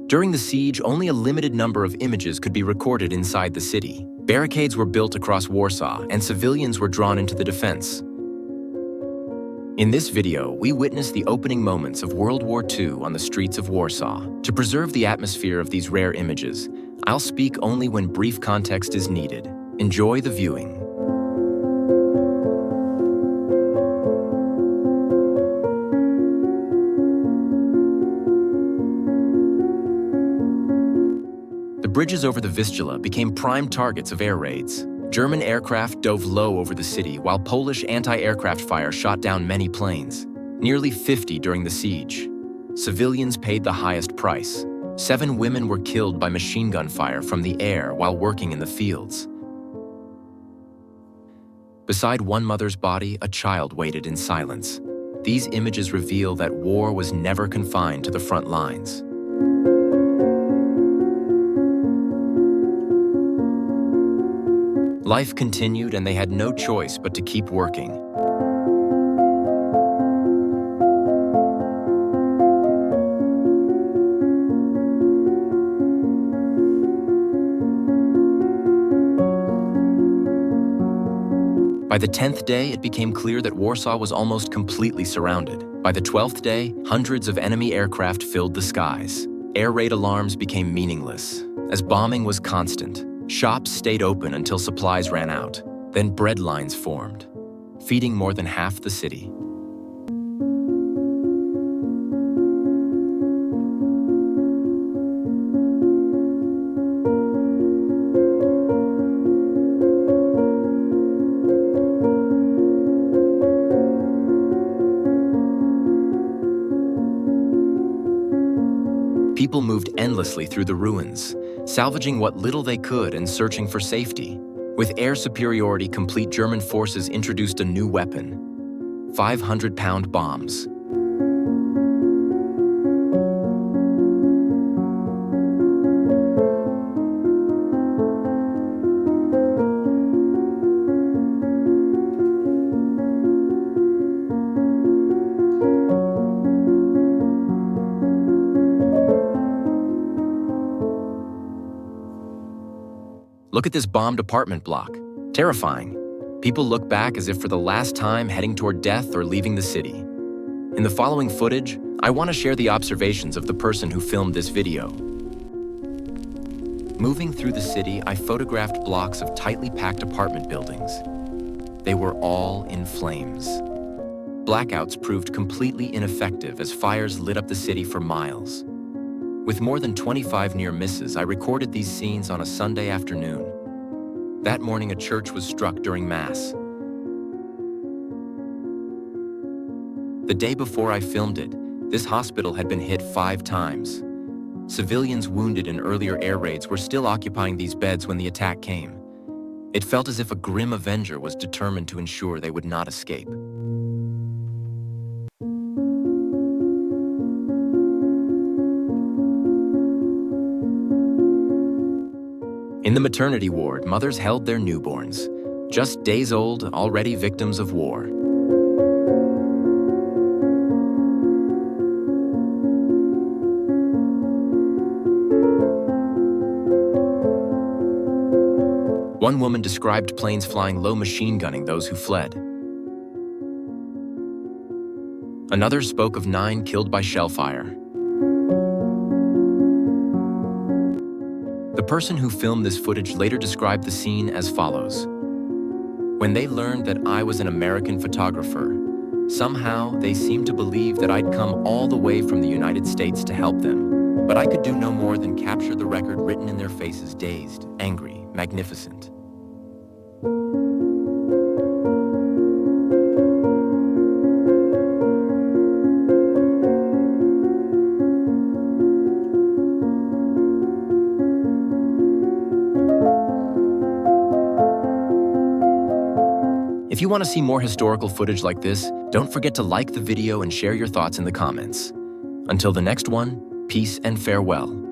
During the siege, only a limited number of images could be recorded inside the city. Barricades were built across Warsaw, and civilians were drawn into the defense. In this video, we witness the opening moments of World War II on the streets of Warsaw. To preserve the atmosphere of these rare images, I'll speak only when brief context is needed. Enjoy the viewing. The bridges over the Vistula became prime targets of air raids. German aircraft dove low over the city, while Polish anti-aircraft fire shot down many planes, nearly 50 during the siege. Civilians paid the highest price. 7 women were killed by machine gun fire from the air while working in the fields. Beside one mother's body, a child waited in silence. These images reveal that war was never confined to the front lines. Life continued, and they had no choice but to keep working. By the 10th day, it became clear that Warsaw was almost completely surrounded. By the 12th day, hundreds of enemy aircraft filled the skies. Air raid alarms became meaningless, as bombing was constant. Shops stayed open until supplies ran out. Then bread lines formed, feeding more than half the city. People moved endlessly through the ruins, salvaging what little they could and searching for safety. With air superiority complete, German forces introduced a new weapon: 500-pound bombs. Look at this bombed apartment block. Terrifying. People look back as if for the last time, heading toward death or leaving the city. In the following footage, I want to share the observations of the person who filmed this video. Moving through the city, I photographed blocks of tightly packed apartment buildings. They were all in flames. Blackouts proved completely ineffective as fires lit up the city for miles. With more than 25 near misses, I recorded these scenes on a Sunday afternoon. That morning, a church was struck during Mass. The day before I filmed it, this hospital had been hit 5 times. Civilians wounded in earlier air raids were still occupying these beds when the attack came. It felt as if a grim avenger was determined to ensure they would not escape. In the maternity ward, mothers held their newborns, just days old, already victims of war. One woman described planes flying low, machine gunning those who fled. Another spoke of 9 killed by shell fire. The person who filmed this footage later described the scene as follows. When they learned that I was an American photographer, somehow they seemed to believe that I'd come all the way from the United States to help them, but I could do no more than capture the record written in their faces: dazed, angry, magnificent. If you want to see more historical footage like this, don't forget to like the video and share your thoughts in the comments. Until the next one, peace and farewell.